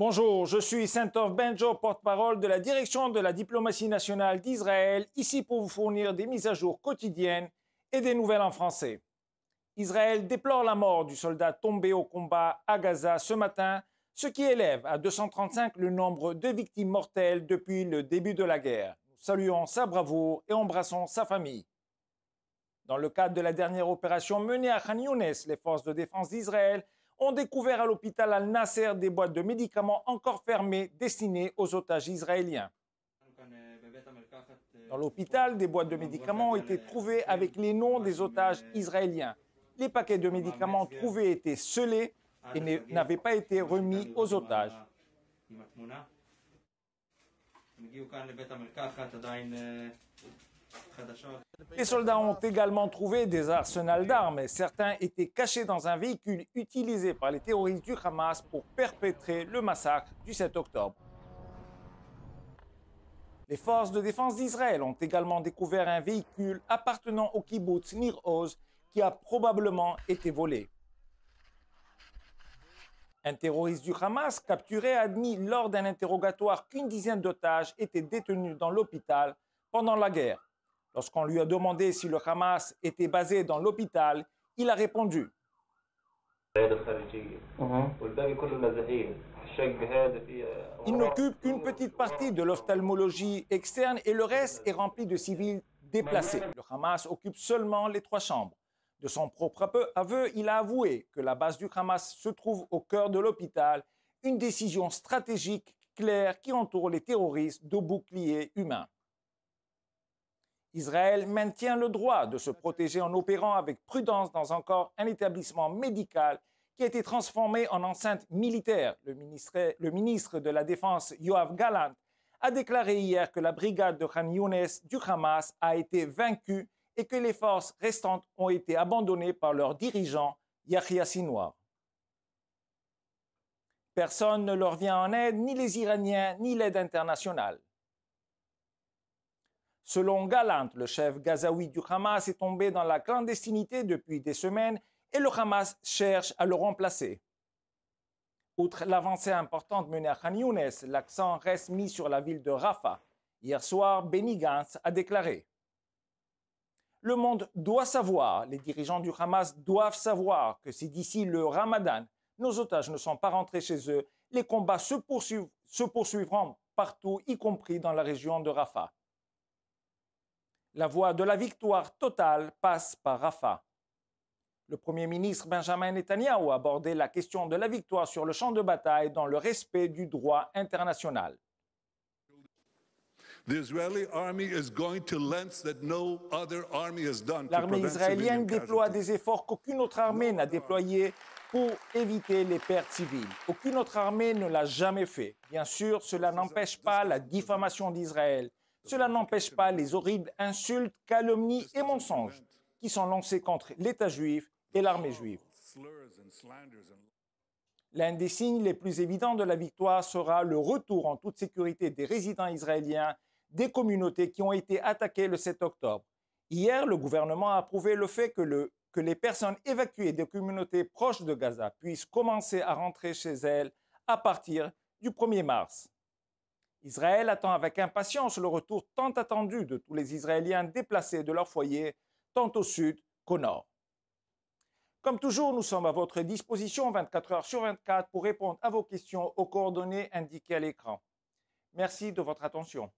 Bonjour, je suis Saint-Of Benjo, porte-parole de la direction de la diplomatie nationale d'Israël, ici pour vous fournir des mises à jour quotidiennes et des nouvelles en français. Israël déplore la mort du soldat tombé au combat à Gaza ce matin, ce qui élève à 235 le nombre de victimes mortelles depuis le début de la guerre. Nous saluons sa bravoure et embrassons sa famille. Dans le cadre de la dernière opération menée à Khan Younes, les forces de défense d'Israël ont découvert à l'hôpital Al-Nasser des boîtes de médicaments encore fermées destinées aux otages israéliens. Dans l'hôpital, des boîtes de médicaments ont été trouvées avec les noms des otages israéliens. Les paquets de médicaments trouvés étaient scellés et n'avaient pas été remis aux otages. Les soldats ont également trouvé des arsenals d'armes. Certains étaient cachés dans un véhicule utilisé par les terroristes du Hamas pour perpétrer le massacre du 7 octobre. Les forces de défense d'Israël ont également découvert un véhicule appartenant au kibbutz Nir Oz qui a probablement été volé. Un terroriste du Hamas capturé a admis lors d'un interrogatoire qu'une dizaine d'otages étaient détenus dans l'hôpital pendant la guerre. Lorsqu'on lui a demandé si le Hamas était basé dans l'hôpital, il a répondu « Il n'occupe qu'une petite partie de l'ophtalmologie externe et le reste est rempli de civils déplacés. Le Hamas occupe seulement les 3 chambres. » De son propre aveu, il a avoué que la base du Hamas se trouve au cœur de l'hôpital, une décision stratégique claire qui entoure les terroristes de boucliers humains. Israël maintient le droit de se protéger en opérant avec prudence dans encore un établissement médical qui a été transformé en enceinte militaire. Le ministre de la Défense, Yoav Gallant, a déclaré hier que la brigade de Khan Younes du Hamas a été vaincue et que les forces restantes ont été abandonnées par leur dirigeant, Yahya Sinwar. Personne ne leur vient en aide, ni les Iraniens, ni l'aide internationale. Selon Gallant, le chef gazaoui du Hamas est tombé dans la clandestinité depuis des semaines et le Hamas cherche à le remplacer. Outre l'avancée importante menée à Khan Younes, l'accent reste mis sur la ville de Rafah. Hier soir, Benny Gantz a déclaré « Le monde doit savoir, les dirigeants du Hamas doivent savoir que si d'ici le Ramadan, nos otages ne sont pas rentrés chez eux, les combats se poursuivront partout, y compris dans la région de Rafah. La voie de la victoire totale passe par Rafah. » Le Premier ministre Benjamin Netanyahu a abordé la question de la victoire sur le champ de bataille dans le respect du droit international. L'armée israélienne déploie des efforts qu'aucune autre armée n'a déployés pour éviter les pertes civiles. Aucune autre armée ne l'a jamais fait. Bien sûr, cela n'empêche pas la diffamation d'Israël. Cela n'empêche pas les horribles insultes, calomnies et mensonges qui sont lancés contre l'État juif et l'armée juive. L'un des signes les plus évidents de la victoire sera le retour en toute sécurité des résidents israéliens des communautés qui ont été attaquées le 7 octobre. Hier, le gouvernement a approuvé le fait que les personnes évacuées des communautés proches de Gaza puissent commencer à rentrer chez elles à partir du 1er mars. Israël attend avec impatience le retour tant attendu de tous les Israéliens déplacés de leur foyer, tant au sud qu'au nord. Comme toujours, nous sommes à votre disposition 24 heures sur 24 pour répondre à vos questions aux coordonnées indiquées à l'écran. Merci de votre attention.